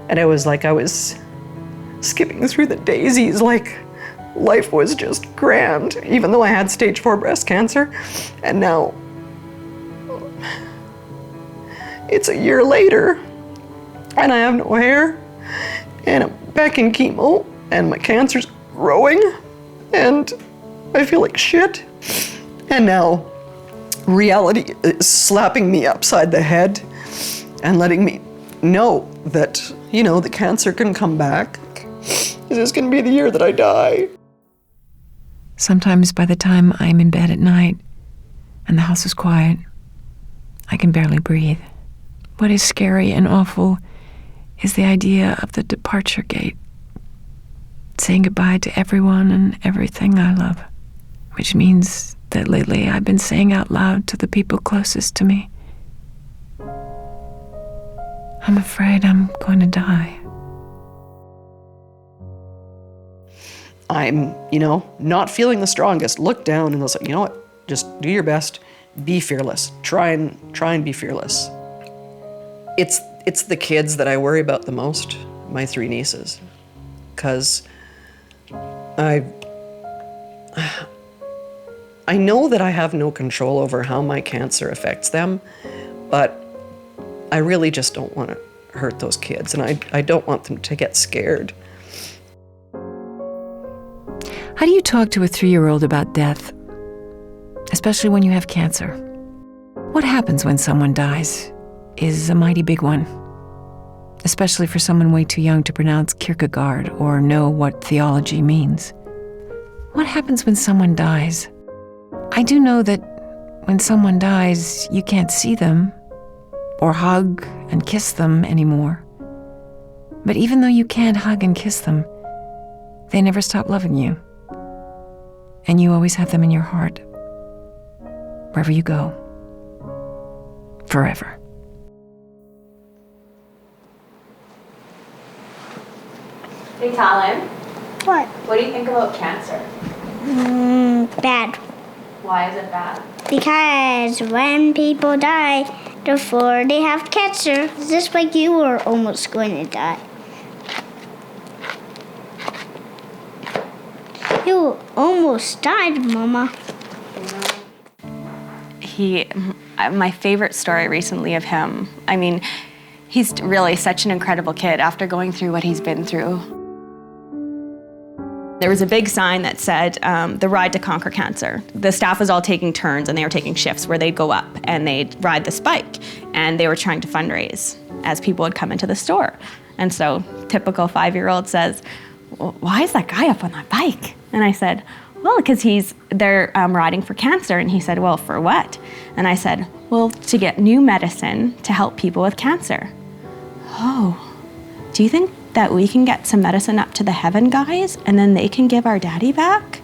And it was like I was skipping through the daisies, like life was just grand, even though I had stage 4 breast cancer. And now it's a year later and I have no hair and I'm back in chemo and my cancer's growing and I feel like shit. And now reality is slapping me upside the head and letting me know that, you know, the cancer can come back. Is this gonna be the year that I die? Sometimes by the time I'm in bed at night and the house is quiet, I can barely breathe. What is scary and awful is the idea of the departure gate, saying goodbye to everyone and everything I love, which means that lately I've been saying out loud to the people closest to me, I'm afraid I'm going to die. I'm, you know, not feeling the strongest. Look down and I was like, you know what? Just do your best. Be fearless. Try and be fearless. It's the kids that I worry about the most, my 3 nieces, because I know that I have no control over how my cancer affects them, but I really just don't want to hurt those kids, and I don't want them to get scared. How do you talk to a 3-year-old about death, especially when you have cancer? What happens when someone dies is a mighty big one, especially for someone way too young to pronounce Kierkegaard or know what theology means. What happens when someone dies? I do know that when someone dies, you can't see them or hug and kiss them anymore. But even though you can't hug and kiss them, they never stop loving you. And you always have them in your heart, wherever you go, forever. Hey, Talon. What? What do you think about cancer? Bad. Why is it bad? Because when people die before they have cancer, just like you were almost going to die. You almost died, Mama. My favorite story recently of him, I mean, he's really such an incredible kid after going through what he's been through. There was a big sign that said, the ride to conquer cancer. The staff was all taking turns and they were taking shifts where they'd go up and they'd ride this bike and they were trying to fundraise as people would come into the store. And so typical 5-year-old says, well, why is that guy up on that bike? And I said, well, because they're riding for cancer. And he said, well, for what? And I said, well, to get new medicine to help people with cancer. Oh, do you think that we can get some medicine up to the heaven guys and then they can give our daddy back?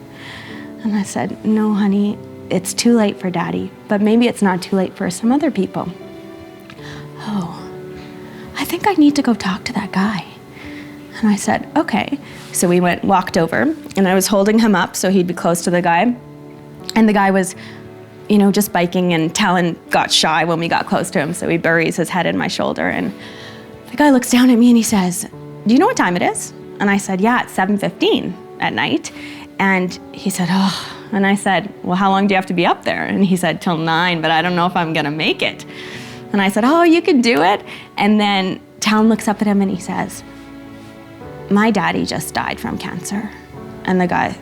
And I said, no, honey, it's too late for daddy, but maybe it's not too late for some other people. Oh, I think I need to go talk to that guy. And I said, okay. So we walked over and I was holding him up so he'd be close to the guy. And the guy was, you know, just biking, and Talon got shy when we got close to him. So he buries his head in my shoulder and the guy looks down at me and he says, do you know what time it is? And I said, yeah, it's 7:15 at night. And he said, oh, And I said, well, how long do you have to be up there? And he said, till 9, but I don't know if I'm gonna make it. And I said, oh, you can do it. And then Talon looks up at him and he says, my daddy just died from cancer. And the guy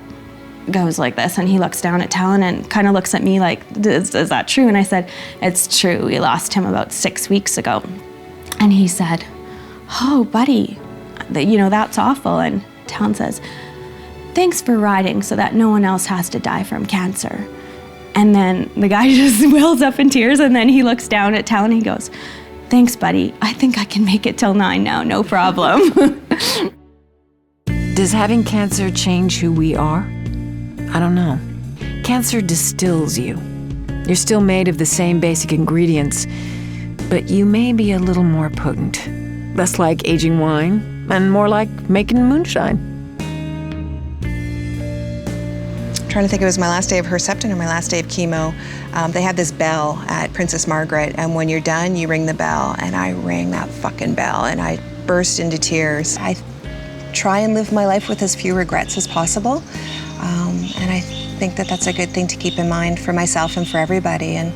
goes like this, and he looks down at Talon and kind of looks at me like, is that true? And I said, it's true. We lost him about 6 weeks ago. And he said, oh, buddy, that's awful. And Talon says, thanks for riding so that no one else has to die from cancer. And then the guy just wells up in tears, and then he looks down at Talon and he goes, thanks, buddy. I think I can make it till 9 now, no problem. Does having cancer change who we are? I don't know. Cancer distills you. You're still made of the same basic ingredients, but you may be a little more potent. Less like aging wine, and more like making moonshine. I'm trying to think, it was my last day of Herceptin or my last day of chemo. They had this bell at Princess Margaret, and when you're done, you ring the bell, and I rang that fucking bell, and I burst into tears. I try and live my life with as few regrets as possible. And I think that that's a good thing to keep in mind for myself and for everybody. And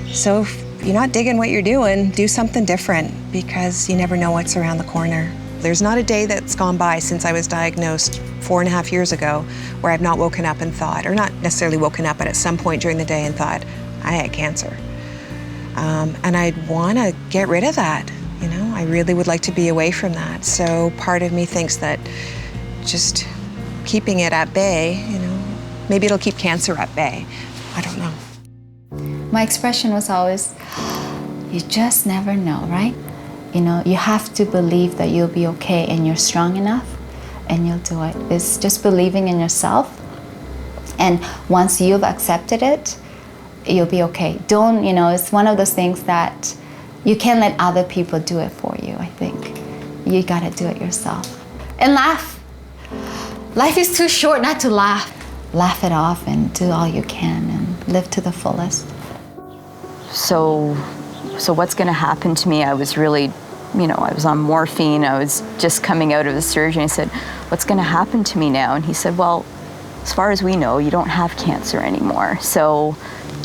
so if you're not digging what you're doing, do something different, because you never know what's around the corner. There's not a day that's gone by since I was diagnosed 4.5 years ago where I've not woken up and thought, or not necessarily woken up, but at some point during the day and thought, I had cancer. And I'd want to get rid of that. I really would like to be away from that. So part of me thinks that just keeping it at bay, maybe it'll keep cancer at bay. I don't know. My expression was always, you just never know, right? You have to believe that you'll be okay and you're strong enough and you'll do it. It's just believing in yourself. And once you've accepted it, you'll be okay. It's one of those things that you can't let other people do it for you, I think. You gotta do it yourself. And laugh. Life is too short not to laugh. Laugh it off and do all you can and live to the fullest. So what's gonna happen to me? I was really, I was on morphine. I was just coming out of the surgery. I said, what's gonna happen to me now? And he said, well, as far as we know, you don't have cancer anymore. So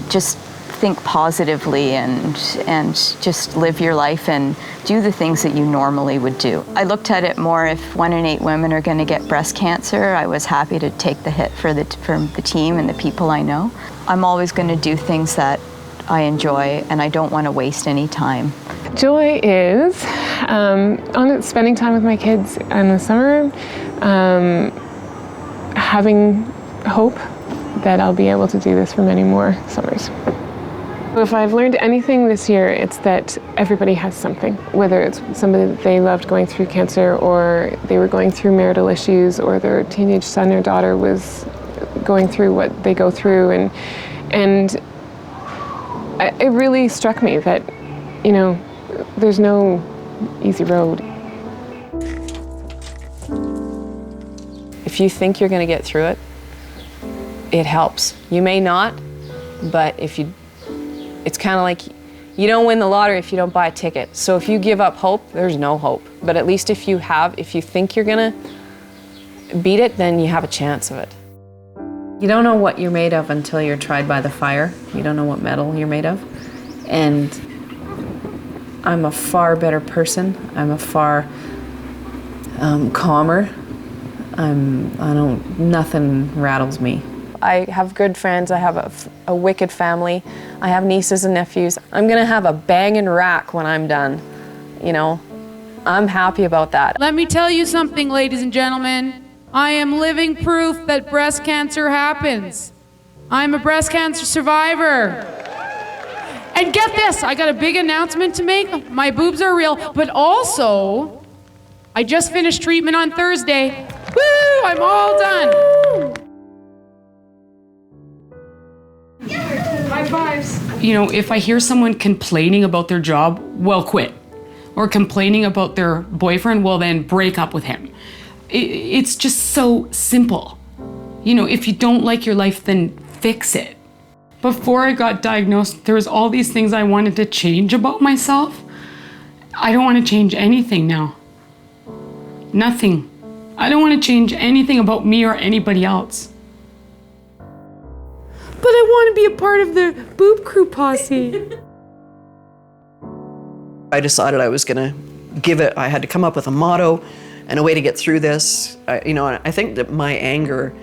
just think positively and just live your life and do the things that you normally would do. I looked at it more, if 1 in 8 women are going to get breast cancer, I was happy to take the hit from the team and the people I know. I'm always going to do things that I enjoy, and I don't want to waste any time. Joy is spending time with my kids in the summer, having hope that I'll be able to do this for many more summers. If I've learned anything this year, it's that everybody has something, whether it's somebody that they loved going through cancer, or they were going through marital issues, or their teenage son or daughter was going through what they go through. And it really struck me that, there's no easy road. If you think you're going to get through it, it helps. You may not, but it's kind of like you don't win the lottery if you don't buy a ticket. So if you give up hope, there's no hope. But at least if you think you're gonna beat it, then you have a chance of it. You don't know what you're made of until you're tried by the fire. You don't know what metal you're made of. And I'm a far better person. I'm a far calmer. Nothing rattles me. I have good friends. I have a wicked family. I have nieces and nephews. I'm gonna have a banging rack when I'm done. I'm happy about that. Let me tell you something, ladies and gentlemen. I am living proof that breast cancer happens. I'm a breast cancer survivor. And get this, I got a big announcement to make. My boobs are real, but also, I just finished treatment on Thursday. Woo, I'm all done. High fives. If I hear someone complaining about their job, well, quit. Or complaining about their boyfriend, well, then break up with him. It's just so simple. If you don't like your life, then fix it. Before I got diagnosed, there was all these things I wanted to change about myself. I don't want to change anything now. Nothing. I don't want to change anything about me or anybody else. want to be a part of the boob crew posse. I decided I was gonna give it, I had to come up with a motto and a way to get through this. I think that my anger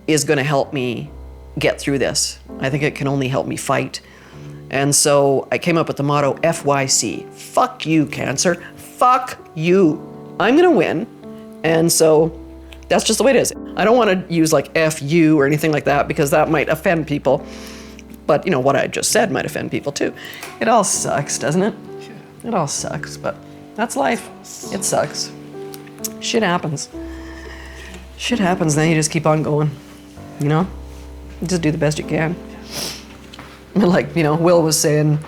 is gonna help me get through this. I think it can only help me fight. And so I came up with the motto FYC, fuck you, cancer, fuck you. I'm gonna win. And so that's just the way it is. I don't wanna use like F you or anything like that because that might offend people. But what I just said might offend people too. It all sucks, doesn't it? It all sucks, but that's life. It sucks. Shit happens. Shit happens, then you just keep on going, You just do the best you can. Like, Will was saying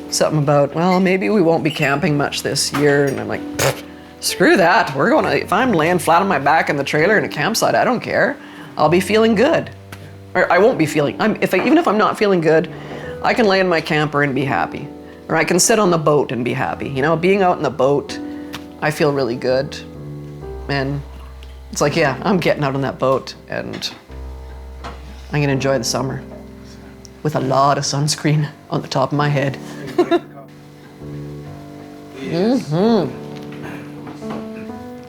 something about, well, maybe we won't be camping much this year. And I'm like, screw that. If I'm laying flat on my back in the trailer in a campsite, I don't care. I'll be feeling good. Or I won't be feeling, even if I'm not feeling good, I can lay in my camper and be happy. Or I can sit on the boat and be happy. Being out in the boat, I feel really good. And it's like, yeah, I'm getting out on that boat and I'm gonna enjoy the summer with a lot of sunscreen on the top of my head.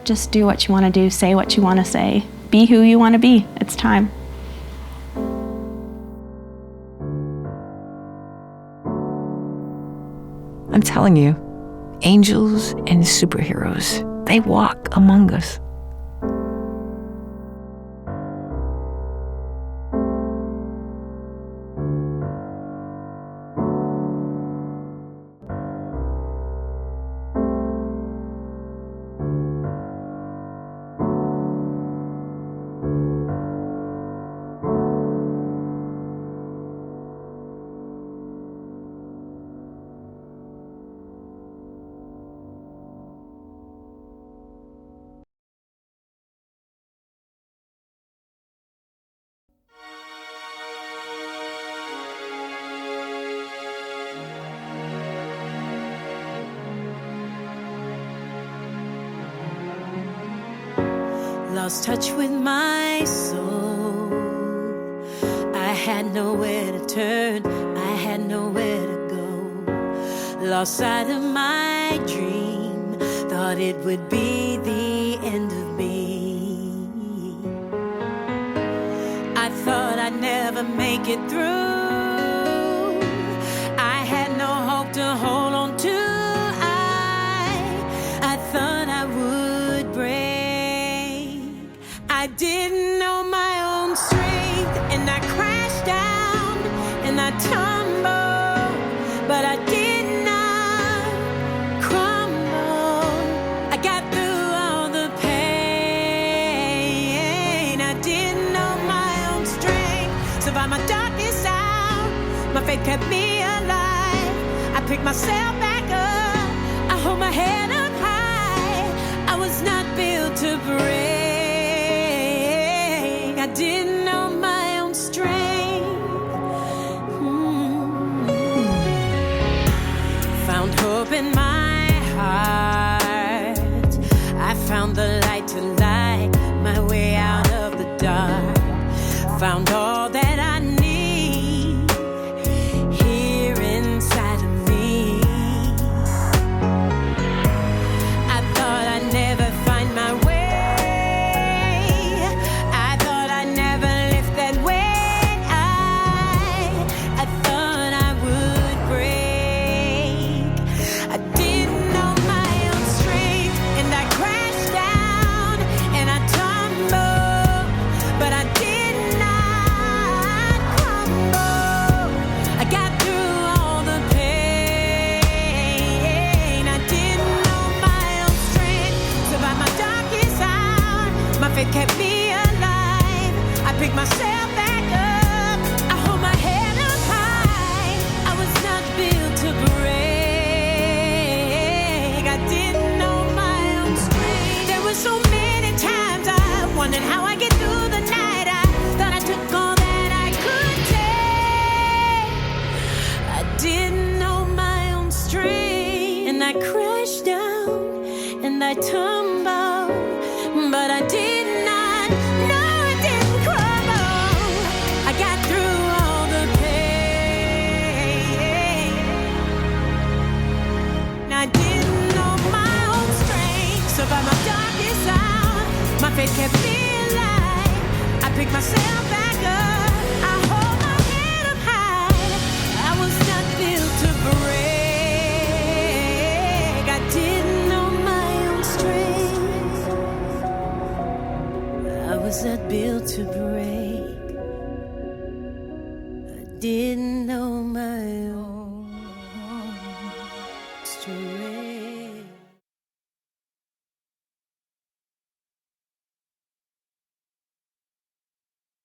Just do what you want to do, say what you want to say, be who you want to be. It's time. I'm telling you, angels and superheroes, they walk among us. Lost touch with my soul. I had nowhere to turn, I had nowhere to go. Lost sight of my dream, thought it would be the end of me. I thought I'd never make it through. I had no hope to hold on to. I thought I would break. I didn't know my own strength, and I crashed down, and I tumbled, but I did not crumble. I got through all the pain. I didn't know my own strength, survived my darkest hour. My faith kept me alive. I picked myself back up. I hold my head up high. I was not built to break. I didn't know my own strength. Found hope in my heart. I found the light to light my way out of the dark. Found all that I need here inside of me. I thought I'd never find my way. It kept me alive. I picked myself back up. I hold my head up high. I was not built to break. I didn't know my own strength. There were so many times I wondered how I get through the night. I thought I took all that I could take. I didn't know my own strength. And I crashed down and I tumbled, but I did. didn't know my own strength.